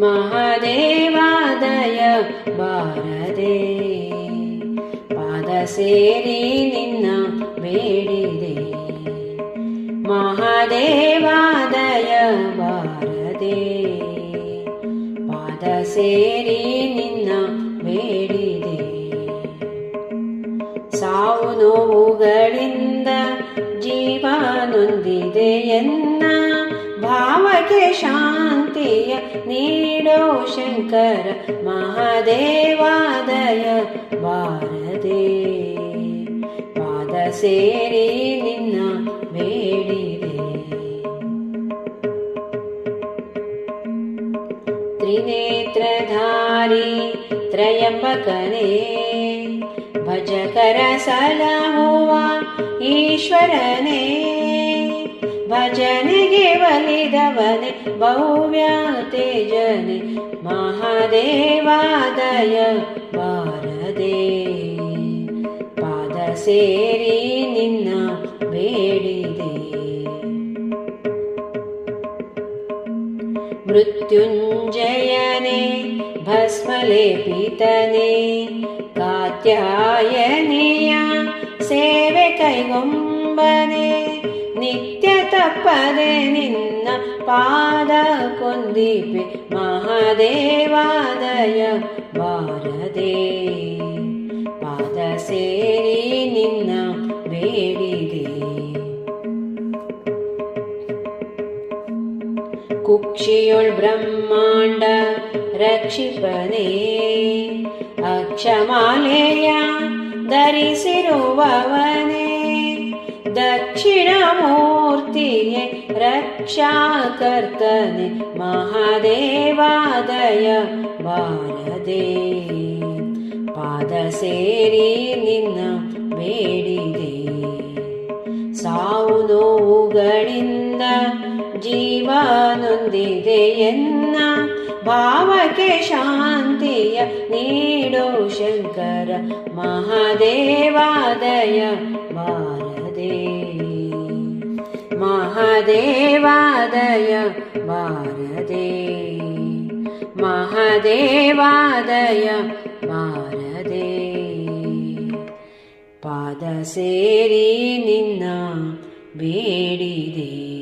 ಮಹಾದೇವಾದಯ ಬಾರದೆ ಪಾದ ಸೇರಿ ನಿನ್ನ ಬೇಡಿದೆ. ಮಹಾದೇವಾದಯ ಬಾರದೆ ಪಾದ ಸೇರಿ ನಿನ್ನ ಬೇಡಿದೆ. ಸಾವು ನೋವುಗಳಿಂದ ಜೀವ ನೊಂದಿದೆ ಎನ್ನ ಭಾವಕ್ಕೆ ಶಾಂತಿಯ ನೀಡೋ ಶಂಕರ. ಮಹಾದೇವಾದಯ ಬಾರದೆ ಪಾದ ಸೇರಿ ನಿನ್ನ ಬೇಡಿದೆ. ತ್ರಿನೇತ್ರಧಾರಿ ತ್ರಯಂಬಕನೇ ಭಜಕರ ಸಲಹುವ ಈಶ್ವರನೇ, ಭಜನೆಗೆ ಒಲಿದವನೇ ಭವ್ಯ ತೇಜನೆ. ಮಹಾದೇವಾದಯ ಬಾರದೆ ಪಾದ ಸೇರಿ ನಿನ್ನ ಬೇಡಿದೆ. ಮೃತ್ಯುಂಜಯನೇ ಭಸ್ಮಲೇಪಿತನೇ ಕಾತ್ಯಾಯನಿಯ ಸೇವೆ ಕೈಗೊಂಬನೆ. ನಿತ್ಯ ತಪ್ಪದೆ ನಿನ್ನ ಪಾದ ಕೊಂದಿಪೆ. ಮಹಾದೇವಾದಯ ಬಾರದೆ ಪಾದ ಸೇರಿ ನಿನ್ನ ಬೇಡಿದೆ. ಕುಕ್ಷಿಯೊಳ್ ಬ್ರಹ್ಮಾಂಡ ರಕ್ಷಿಪನೇ ಅಕ್ಷಮಾಲೆಯ ಧರಿಸಿರುವವನೇ, ದಕ್ಷಿಣ ಮೂರ್ತಿಯೇ ರಕ್ಷಾಕರ್ತನೆ. ಮಹಾದೇವಾದಯ ಬಾರದೆ ಪಾದ ಸೇರಿ ನಿನ್ನ ಬೇಡಿದೆ. ಸಾವು ನೋವುಗಳಿಂದ ಜೀವ ನೊಂದಿದೆ ಎನ್ನ ಭಾವಕ್ಕೆ ಶಾಂತಿಯ ನೀಡೋ ಶಂಕರ. ಮಹಾದೇವಾದಯ ಬಾರದೆ ಮಹಾದೇವಾದಯ ಬಾರದೆ ಮಹಾದೇವಾದಯ ಬಾರದೆ ಪಾದ ಸೇರಿ ನಿನ್ನ ಬೇಡಿದೆ.